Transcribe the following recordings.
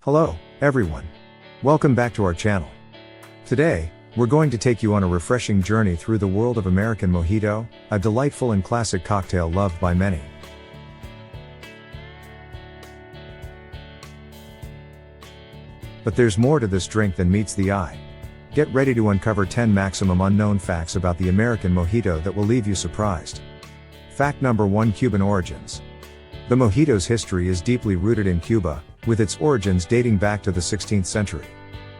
Hello, everyone. Welcome back to our channel. Today, we're going to take you on a refreshing journey through the world of American Mojito, a delightful and classic cocktail loved by many. But there's more to this drink than meets the eye. Get ready to uncover 10 maximum unknown facts about the American Mojito that will leave you surprised. Fact number 1: Cuban origins. The mojito's history is deeply rooted in Cuba, with its origins dating back to the 16th century.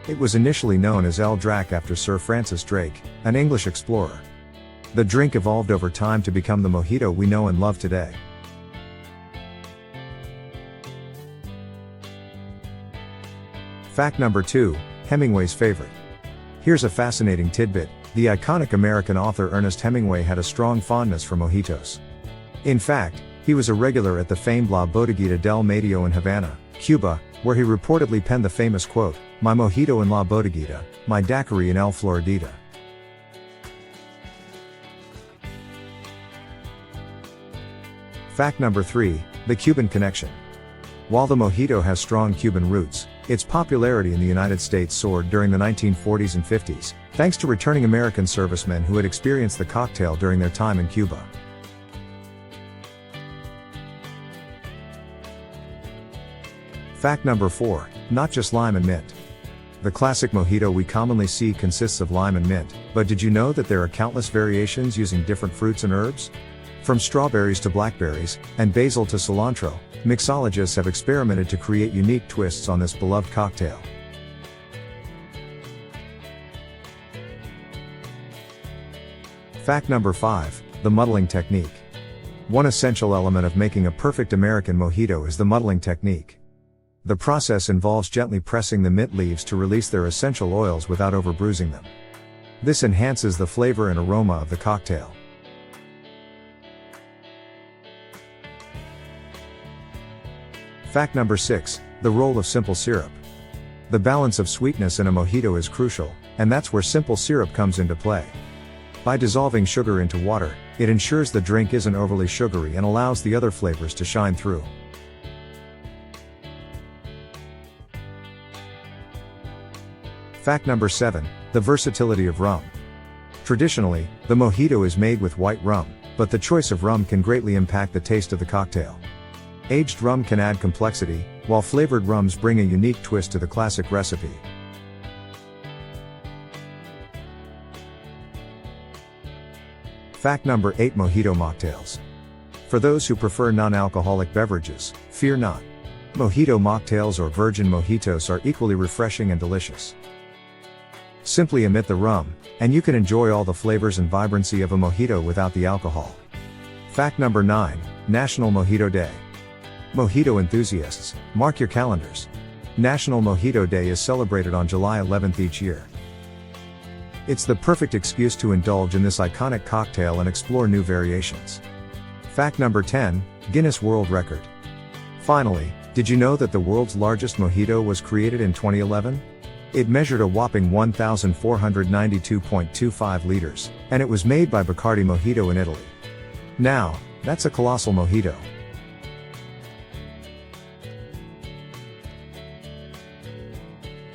It was initially known as El Drac after Sir Francis Drake, an English explorer. The drink evolved over time to become the mojito we know and love today. Fact number 2: Hemingway's favorite. Here's a fascinating tidbit: the iconic American author Ernest Hemingway had a strong fondness for mojitos. In fact, he was a regular at the famed La Bodeguita del Medio in Havana, Cuba, where he reportedly penned the famous quote, "My mojito in La Bodeguita, my daiquiri in El Floridita." Fact number 3: The Cuban connection. While the mojito has strong Cuban roots, its popularity in the United States soared during the 1940s and 50s, thanks to returning American servicemen who had experienced the cocktail during their time in Cuba. Fact number 4: Not just lime and mint. The classic mojito we commonly see consists of lime and mint, but did you know that there are countless variations using different fruits and herbs? From strawberries to blackberries, and basil to cilantro, mixologists have experimented to create unique twists on this beloved cocktail. Fact number 5: The muddling technique. One essential element of making a perfect American mojito is the muddling technique. The process involves gently pressing the mint leaves to release their essential oils without overbruising them. This enhances the flavor and aroma of the cocktail. Fact number 6: The role of simple syrup. The balance of sweetness in a mojito is crucial, and that's where simple syrup comes into play. By dissolving sugar into water, it ensures the drink isn't overly sugary and allows the other flavors to shine through. Fact number 7: The versatility of rum. Traditionally, the mojito is made with white rum, but the choice of rum can greatly impact the taste of the cocktail. Aged rum can add complexity, while flavored rums bring a unique twist to the classic recipe. Fact number 8: Mojito mocktails. For those who prefer non-alcoholic beverages, fear not. Mojito mocktails or virgin mojitos are equally refreshing and delicious. Simply omit the rum, and you can enjoy all the flavors and vibrancy of a mojito without the alcohol. Fact number 9: National Mojito Day. Mojito enthusiasts, mark your calendars. National Mojito Day is celebrated on July 11th each year. It's the perfect excuse to indulge in this iconic cocktail and explore new variations. Fact number 10: Guinness World Record. Finally, did you know that the world's largest mojito was created in 2011? It measured a whopping 1,492.25 liters, and it was made by Bacardi Mojito in Italy. Now, that's a colossal mojito.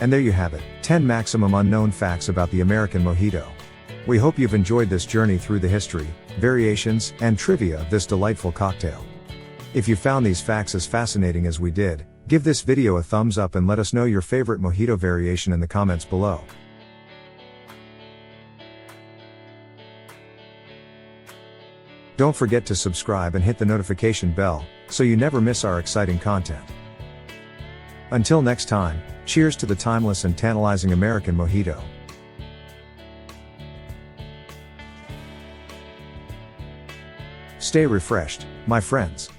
And there you have it, 10 maximum unknown facts about the American Mojito. We hope you've enjoyed this journey through the history, variations, and trivia of this delightful cocktail. If you found these facts as fascinating as we did, give this video a thumbs up and let us know your favorite mojito variation in the comments below. Don't forget to subscribe and hit the notification bell, so you never miss our exciting content. Until next time, cheers to the timeless and tantalizing American Mojito. Stay refreshed, my friends.